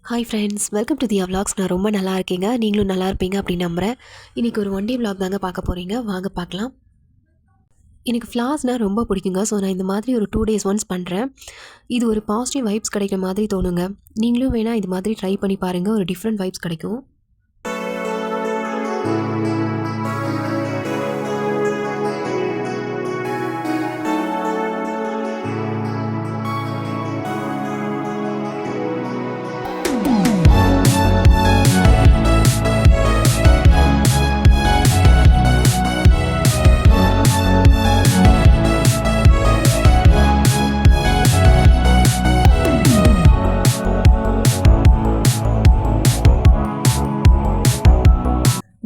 Hi friends, welcome to Diya vlogs. நான் ரொம்ப நல்லா இருக்கேங்க. நீங்களும் நல்லா இருப்பீங்க அப்படின்னு நம்புகிறேன். இன்றைக்கி ஒரு ஒன் டே vlog தாங்க பார்க்க போகிறீங்க. வாங்க பார்க்கலாம். எனக்கு ஃப்ளார்ஸ்னால் ரொம்ப பிடிக்குங்க. ஸோ நான் இந்த மாதிரி ஒரு 2 days ஒன்ஸ் பண்ணுறேன். இது ஒரு பாசிட்டிவ் வைப்ஸ் கிடைக்கிற மாதிரி தோணுங்க. நீங்களும் வேணால் இது மாதிரி ட்ரை பண்ணி பாருங்கள். ஒரு டிஃப்ரெண்ட் வைப்ஸ் கிடைக்கும்.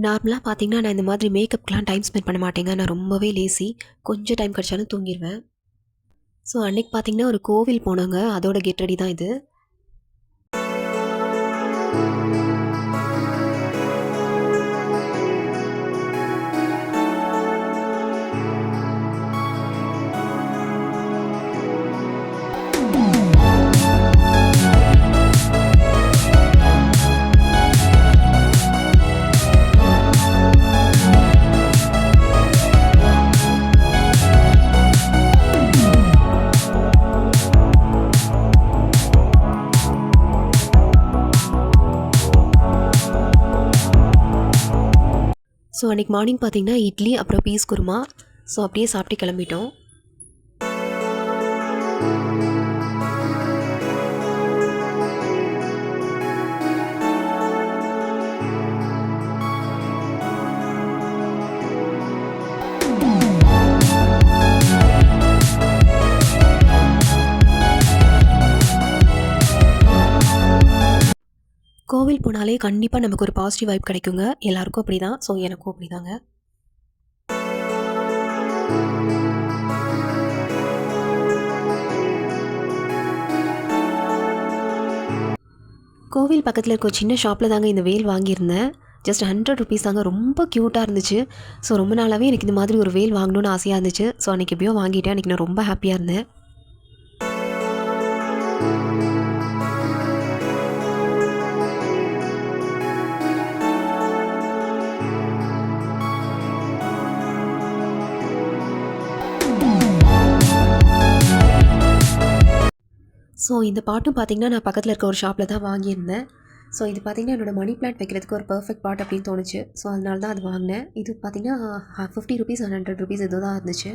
நார்மலாக பார்த்தீங்கன்னா நான் இந்த மாதிரி மேக்கப்க்கெலாம் டைம் ஸ்பெண்ட் பண்ண மாட்டேங்க. நான் ரொம்பவே லேசி. கொஞ்சம் டைம் கிடச்சாலும் தூங்கிடுவேன். ஸோ அன்றைக்கி பார்த்தீங்கன்னா ஒரு கோவில் போனோங்க. அதோட கெட் ரெடி தான் இது. ஸோ அன்றைக்கி மார்னிங் பார்த்திங்கன்னா இட்லி அப்புறம் பீஸ் குருமா. ஸோ அப்படியே சாப்பிட்டு கிளம்பிட்டோம். கோவில் போனாலே கண்டிப்பாக நமக்கு ஒரு பாசிட்டிவ் வைப் கிடைக்குங்க. எல்லாருக்கும் அப்படி தான். ஸோ எனக்கும் அப்படி தாங்க. கோவில் பக்கத்தில் இருக்க ஒரு சின்ன ஷாப்பில் தாங்க இந்த வேல் வாங்கியிருந்தேன். ஜஸ்ட் 100 ருபீஸ் தாங்க. ரொம்ப க்யூட்டாக இருந்துச்சு. ஸோ ரொம்ப நாளாகவே எனக்கு இந்த மாதிரி ஒரு வேல் வாங்கணுன்னு ஆசையாக இருந்துச்சு. ஸோ அன்றைக்கி எப்படியோ வாங்கிட்டேன். அன்றைக்கி நான் ரொம்ப ஹாப்பியாக இருந்தேன். ஸோ இந்த பாட்டும் பார்த்திங்கன்னா நான் பக்கத்தில் இருக்க ஒரு ஷாப்பில் தான் வாங்கியிருந்தேன். ஸோ இது பார்த்திங்கன்னா என்னோடய மணி பிளான்ட் வைக்கிறதுக்கு ஒரு பர்ஃபெக்ட் பாட் அப்படின்னு தோணுச்சு. ஸோ அதனால தான் அது வாங்கினேன். இது பார்த்திங்கன்னா 50 ருபீஸ் 100 ருபீஸ் இது தான் இருந்துச்சு.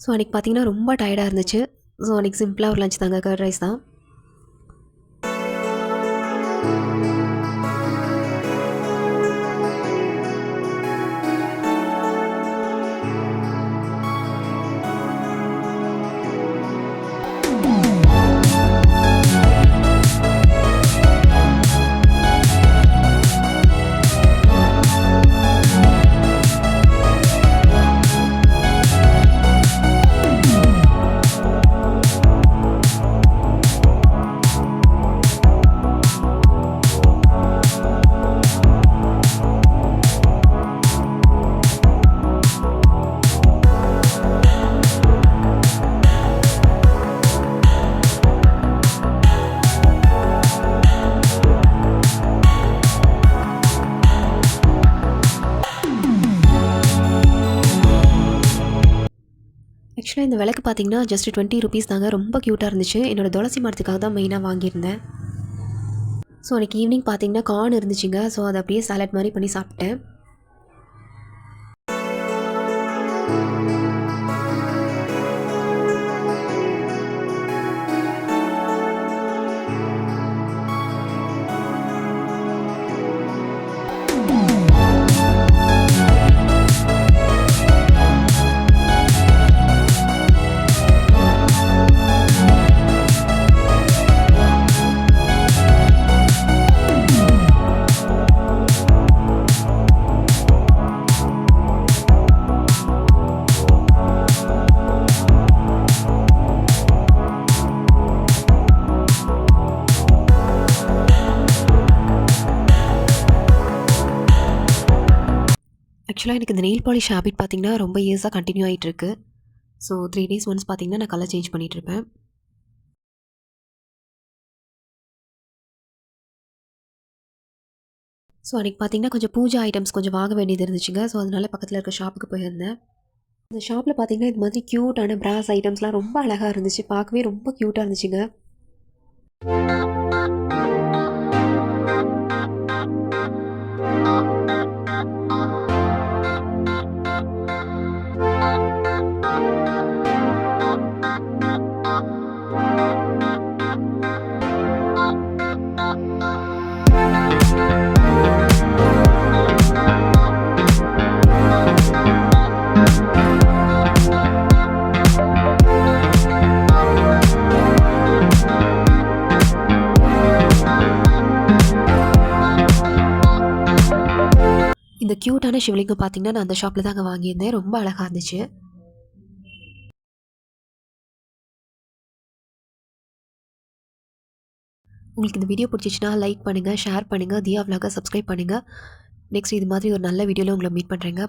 ஸோ அன்றைக்கி பார்த்திங்கன்னா ரொம்ப டயர்டாக இருந்துச்சு. ஸோ அன்றைக்கி சிம்பிளாக ஒரு லஞ்ச் தாங்க. கர்ட் ரைஸ் தான். ஆக்சுவலாக இந்த விளக்கு பார்த்தீங்கன்னா ஜஸ்ட் 20 ருபீஸ் தாங்க. ரொம்ப க்யூட்டாக இருந்துச்சு. என்னோட துளசி மரத்துக்காக தான் மெயினாக வாங்கியிருந்தேன். ஸோ அன்றைக்கி ஈவினிங் பார்த்தீங்கன்னா கார்ன் இருந்துச்சுங்க. ஸோ அதை அப்படியே சாலட் மாதிரி பண்ணி சாப்பிட்டேன். ஆக்சுவலாக எனக்கு இந்த நெயில் பாலிஷ் ஹேபிட் பார்த்திங்கன்னா ரொம்ப இயர்ஸாக கண்டினியூ ஆகிட்டுருக்கு. ஸோ 3 டேஸ் ஒன்ஸ் பார்த்திங்கன்னா நான் கலர் சேஞ்ச் பண்ணிகிட்ருப்பேன். ஸோ அன்றைக்கி பார்த்திங்கன்னா கொஞ்சம் பூஜா ஐட்டம்ஸ் கொஞ்சம் வாங்க வேண்டியது இருந்துச்சுங்க. ஸோ அதனால் பக்கத்தில் இருக்க ஷாப்புக்கு போயிருந்தேன். அந்த ஷாப்பில் பார்த்திங்கன்னா இது மாதிரி க்யூட்டான பிராஸ் ஐட்டம்ஸ்லாம் ரொம்ப அழகாக இருந்துச்சு. பார்க்கவே ரொம்ப க்யூட்டாக இருந்துச்சுங்க. இந்த க்யூட்டான சிவலிங்கம் பார்த்திங்கன்னா நான் அந்த ஷாப்பில் தாங்க வாங்கியிருந்தேன். ரொம்ப அழகாக இருந்துச்சு. உங்களுக்கு இந்த வீடியோ பிடிச்சிச்சுன்னா லைக் பண்ணுங்கள், ஷேர் பண்ணுங்கள், தியா விலாகை சப்ஸ்கிரைப் பண்ணுங்கள். நெக்ஸ்ட் இது மாதிரி ஒரு நல்ல வீடியோவில் உங்களை மீட் பண்ணுறேங்க.